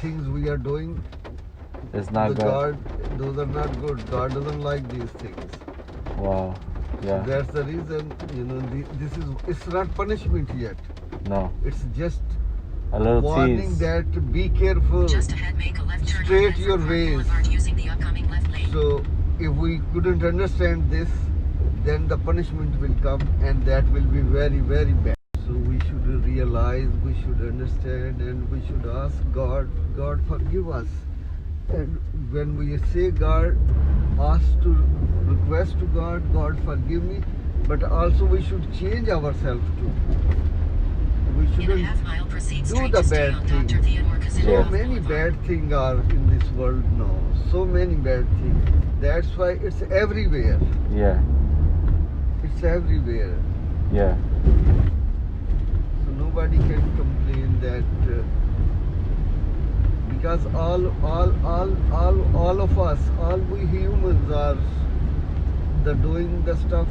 things we are doing, It's not good. those are not good. God doesn't like these things. Wow. Yeah. That's the reason, it's not punishment yet. No. It's just A little warning tease. that be careful. Just ahead, make a left turn Straight onto your Park ways. Boulevard using the upcoming left lane. So if we couldn't understand this, then the punishment will come, and that will be very, very bad. So we should realize, we should understand, and we should ask God, God forgive us. And when we say God, ask to request to God, God forgive me, but also we should change ourselves too. We In a shouldn't half-mile, proceed do straight the to stay bad on things. Dr. Theodore Kaczynski So Yeah. many Boulevard. bad things are in this world now. So many bad things. That's why it's everywhere. Yeah. It's everywhere. Yeah. So nobody can complain that because all of us, all we humans are doing the stuff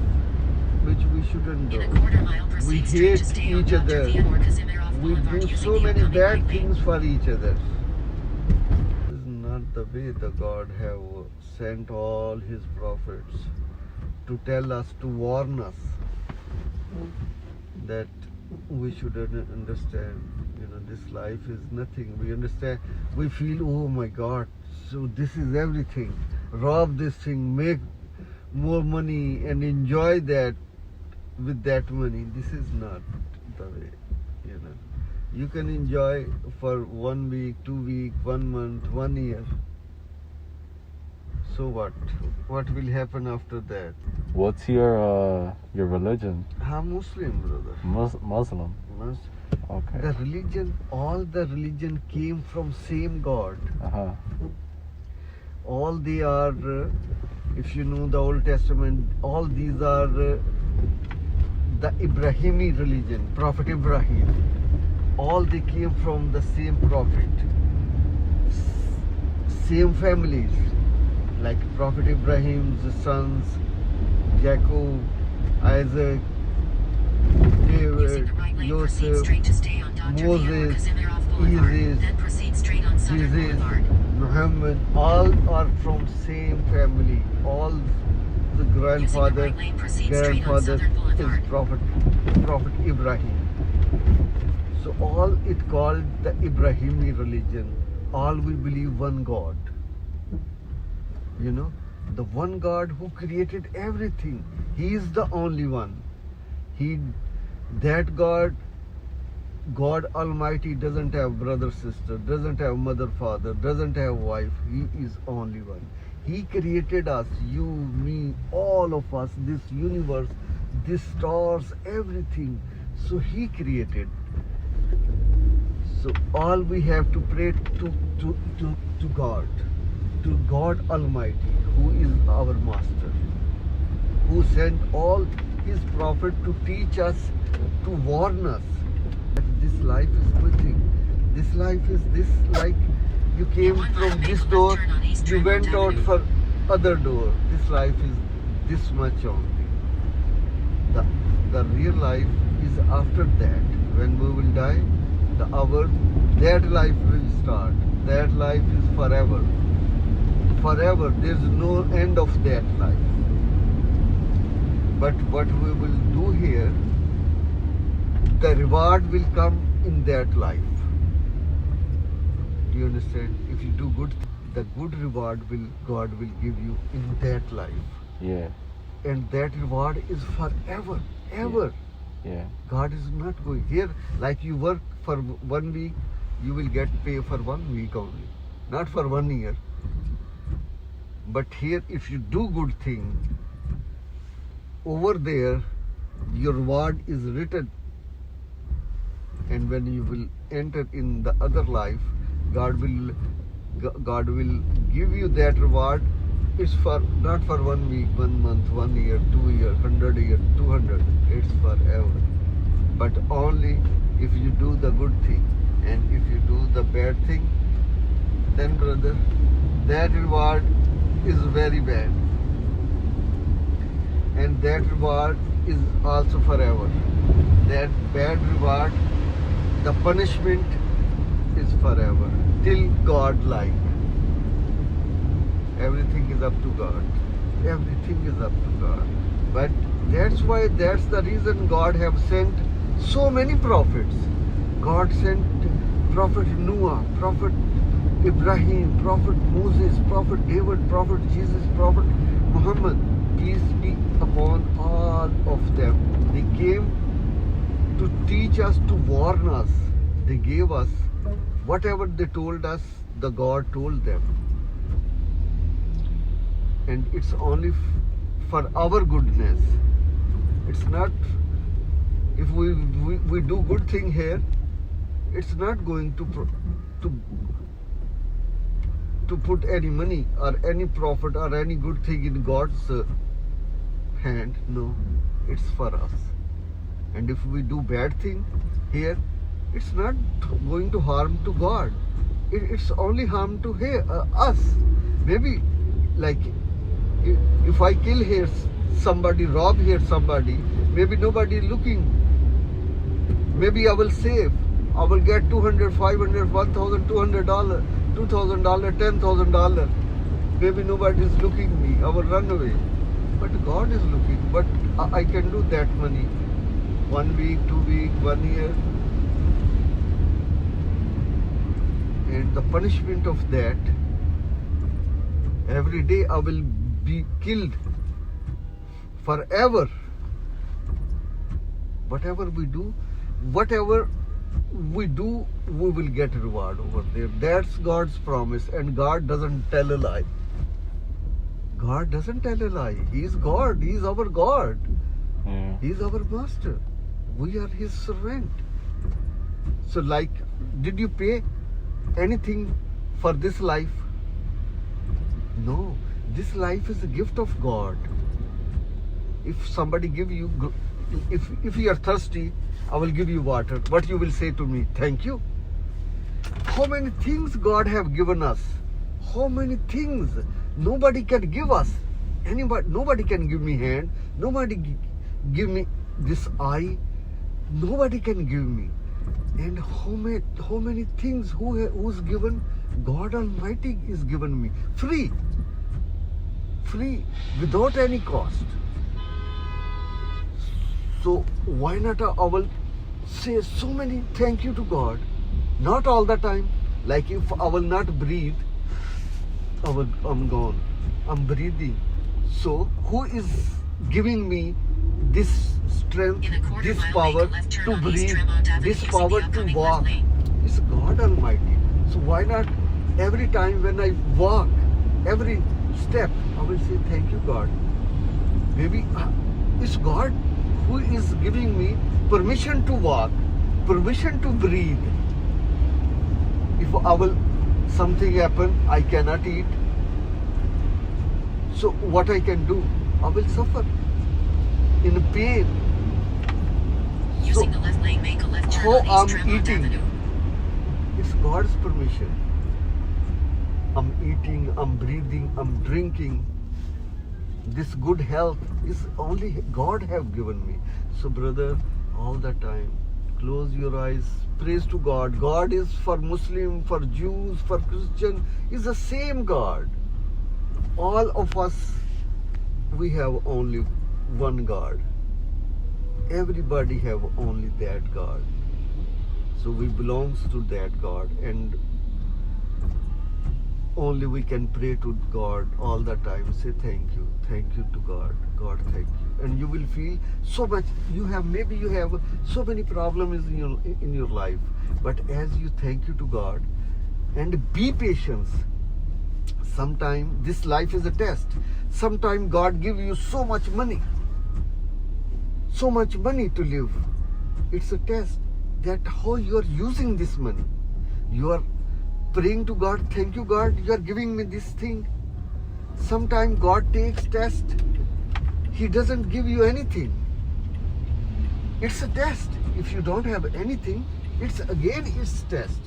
which we shouldn't In a do. quarter mile, We proceed straight hate to stay on each Dr. other. Theodore Kaczynski We Boulevard do using so the many upcoming bad right lane. things for each other. This is not the way the God have sent all His prophets to tell us, to warn us that we should understand. This life is nothing. We understand. We feel, oh my God, so this is everything. Rob this thing, make more money, and enjoy that with that money. This is not the way. You can enjoy for 1 week, 2 weeks, 1 month, 1 year. So what? What will happen after that? What's your religion? I'm Muslim, brother. Muslim. Okay. The religion, all the religion came from same God. Uh-huh. All they are, if you know the Old Testament, all these are the Ibrahimi religion, Prophet Ibrahim. All they came from the same prophet, same families, like Prophet Ibrahim's sons, Jacob, Isaac, Using David, the right lane, proceed Joseph, straight to stay on Dr. Theodore Moses, Kaczynski Boulevard. Jesus, Then proceed straight on Southern Jesus, Boulevard. Muhammad, all are from same family. All the grandfather, right lane, proceed straight on grandfather Southern Boulevard. is Prophet Ibrahim. So all it called the Ibrahimi religion. All we believe one God. The one God who created everything. He is the only one. That God Almighty doesn't have brother, sister, doesn't have mother, father, doesn't have wife. He is only one. He created us, you, me, all of us, this universe, these stars, everything. So He created. So all we have to pray to God Almighty, who is our Master, who sent all His prophet to teach us, to warn us that this life is nothing. This life is this, like you came from this door, you went out for other door. This life is this much only. The real life is after that. When we will die, that life will start. That life is forever. Forever. There's no end of that life. But what we will do here, the reward will come in that life. Do you understand? If you do good, the good reward God will give you in that life. Yeah. And that reward is forever, ever. Yeah. God is not going here. Like you work for 1 week, you will get pay for 1 week only, not for 1 year. But here, if you do good thing, over there, your reward is written. And when you will enter in the other life, God will give you that reward. It's for not for 1 week, 1 month, 1 year, 2 years, 100 years, 200. It's forever. But only if you do the good thing. And if you do the bad thing, then brother, that reward is very bad. And that reward is also forever. That bad reward, the punishment is forever. till God like. Everything is up to God. Everything is up to God. But that's the reason God have sent so many prophets. God sent Prophet Noah, Prophet Ibrahim, Prophet Moses, Prophet David, Prophet Jesus, Prophet Muhammad. Peace be upon all of them. They came to teach us, to warn us. They gave us whatever they told us, the God told them. And it's only for our goodness. It's not, if we do good thing here, it's not going to put any money or any profit or any good thing in God's hand. No, it's for us. And if we do bad thing here, it's not going to harm to God. It's only harm to us. Maybe like if I kill here somebody, rob here somebody, maybe nobody looking. Maybe I will save. I will get $200, $500, $1,000, $200, $2,000, $10,000. Maybe nobody is looking me. I will run away. But God is looking. But I can do that money. 1 week, 2 weeks, 1 year. And the punishment of that, every day I will be killed forever. Whatever we do, we will get a reward over there. That's God's promise, and God doesn't tell a lie. God doesn't tell a lie. He is God. He is our God. Yeah. He is our master. We are His servant. So like, did you pay anything for this life? No. This life is a gift of God. If somebody give you, if you are thirsty, I will give you water. What you will say to me? Thank you. How many things God have given us? How many things? Nobody can give us. Nobody can give me hand. Nobody give me this eye. Nobody can give me. And how many things who's given? God Almighty is given me. Free, without any cost. So why not I will say so many thank you to God. Not all the time. Like if I will not breathe, I'm gone. I'm breathing. So who is giving me this strength, this power to breathe, this power to walk? It's God Almighty. So why not every time when I walk, every step, I will say thank you God. Maybe it's God who is giving me permission to walk, permission to breathe. If something happen, I cannot eat. So what I can do? I will suffer in pain. Using the left lane, make a left turn How on I'm East Tremont eating? Avenue. It's God's permission. I'm eating, I'm breathing, I'm drinking. This good health is only God have given me. So brother, all the time, close your eyes, praise to God. God is for Muslim, for Jews, for Christian, is the same God. All of us, we have only one God. Everybody have only that God. So we belongs to that God, and only we can pray to God all the time. Say thank you to God. God, thank you. And you will feel so much. Maybe you have so many problems in your life, but as you thank you to God, and be patient. Sometime this life is a test. Sometime God give you so much money to live. It's a test that how you are using this money. You are praying to God, thank you God, you are giving me this thing. Sometimes God takes test. He doesn't give you anything. It's a test. If you don't have anything, it's test.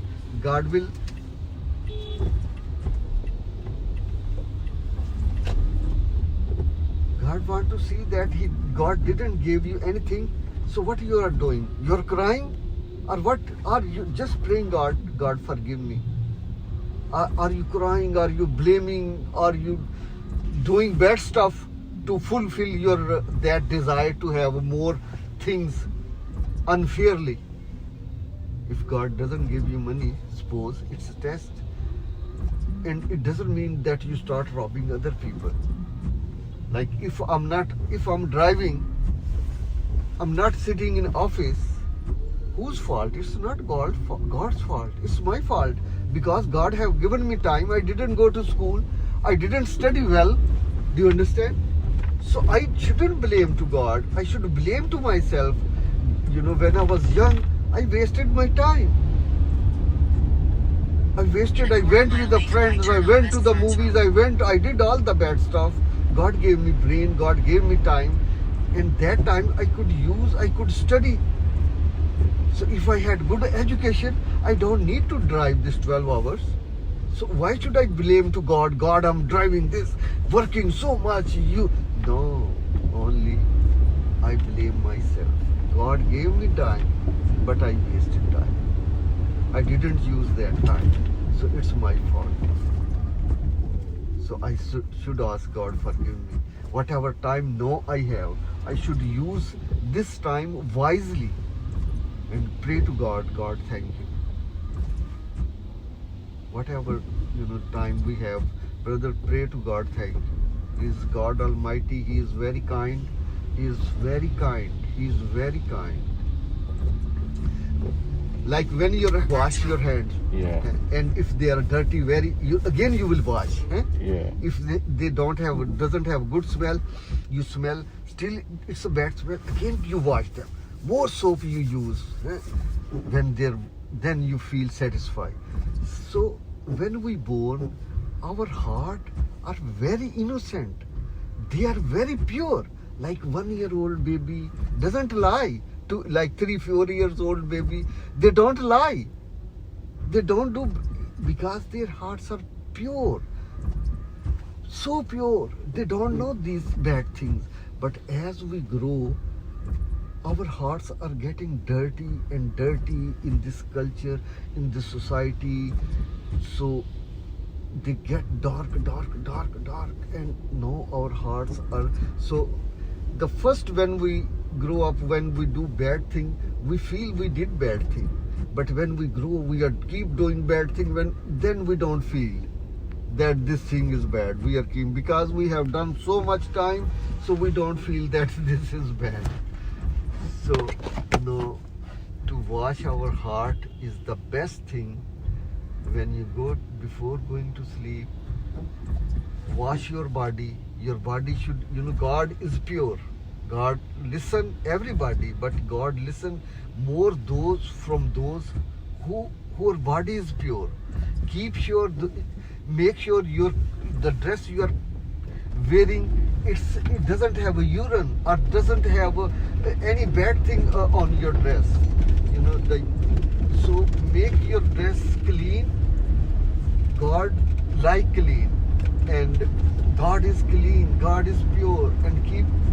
God will God want to see that God didn't give you anything. So what you are doing? You're crying? Or what? Are you just praying God forgive me? Are you crying? Are you blaming? Are you doing bad stuff to fulfill your that desire to have more things unfairly? If God doesn't give you money, suppose it's a test, and it doesn't mean that you start robbing other people. Like if I'm driving, I'm not sitting in office. Whose fault? It's not God's fault. It's my fault because God have given me time. I didn't go to school. I didn't study well. Do you understand? So I shouldn't blame to God. I should blame to myself. You know, when I was young, I wasted my time. I went with the friends, I went to the movies, I did all the bad stuff. God gave me brain, God gave me time. And that time I could study. So if I had good education, I don't need to drive this 12 hours. So why should I blame to God? God, I'm driving this, working so much. No, only I blame myself. God gave me time, but I wasted time. I didn't use that time. So it's my fault. So I should ask God, forgive me. Whatever time I have, I should use this time wisely and pray to God, God, thank you. Whatever time we have, brother, pray to God, thank you. He is God Almighty. He is very kind. He is very kind. He is very kind. Like when you wash your hands, and if they are dirty, you will wash. Yeah. If they doesn't have good smell, you smell, still it's a bad smell. Again you wash them. More soap you use, then you feel satisfied. So when we born, our heart are very innocent. They are very pure. Like 1-year-old baby doesn't lie. To like 3-4 years old baby, they don't lie. They don't do, because their hearts are pure. So pure. They don't know these bad things. But as we grow, our hearts are getting dirty and dirty in this culture, in this society. So they get dark, and now our hearts are so. The first, when we grow up, when we do bad thing, we feel we did bad thing. But when we grow, we keep doing bad thing. Then we don't feel that this thing is bad. We are keep, because we have done so much time, so we don't feel that this is bad. So to wash our heart is the best thing. When you go before going to sleep, wash your body. Your body should, God is pure. God listen everybody, but God listen more from those whose body is pure. Make sure the dress you are wearing, it doesn't have a urine or doesn't have any bad thing on your dress. So make your dress clean. God like clean, and God is clean, God is pure, and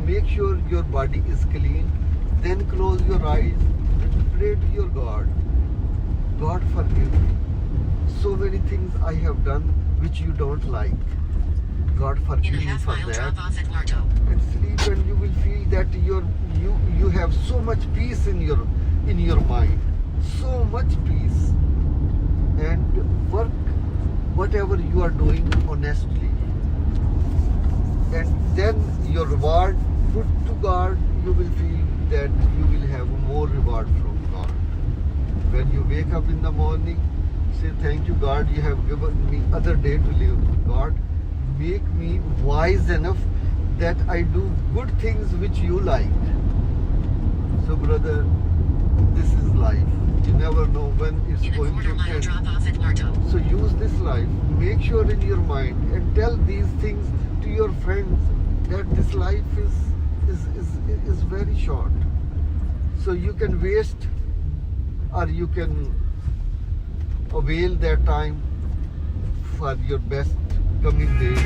make sure your body is clean. Then close your eyes and pray to your God. God, forgive me. So many things I have done which you don't like. God, In forgive a me for half-mile that. drop off at Lardo. And sleep, and you will feel that you have so much peace in your mind. So much peace. And work whatever you are doing honestly. And then your reward, put to God, you will feel that you will have more reward from God. When you wake up in the morning, say, thank you God, you have given me another day to live. God, make me wise enough that I do good things which you like. So brother, this is life. You never know when it's In a going to quarter-mile end. drop off at Lardo. So use this life, make sure in your mind, and tell these things to your friends that this life is very short. So you can waste, or you can avail that time for your best coming days.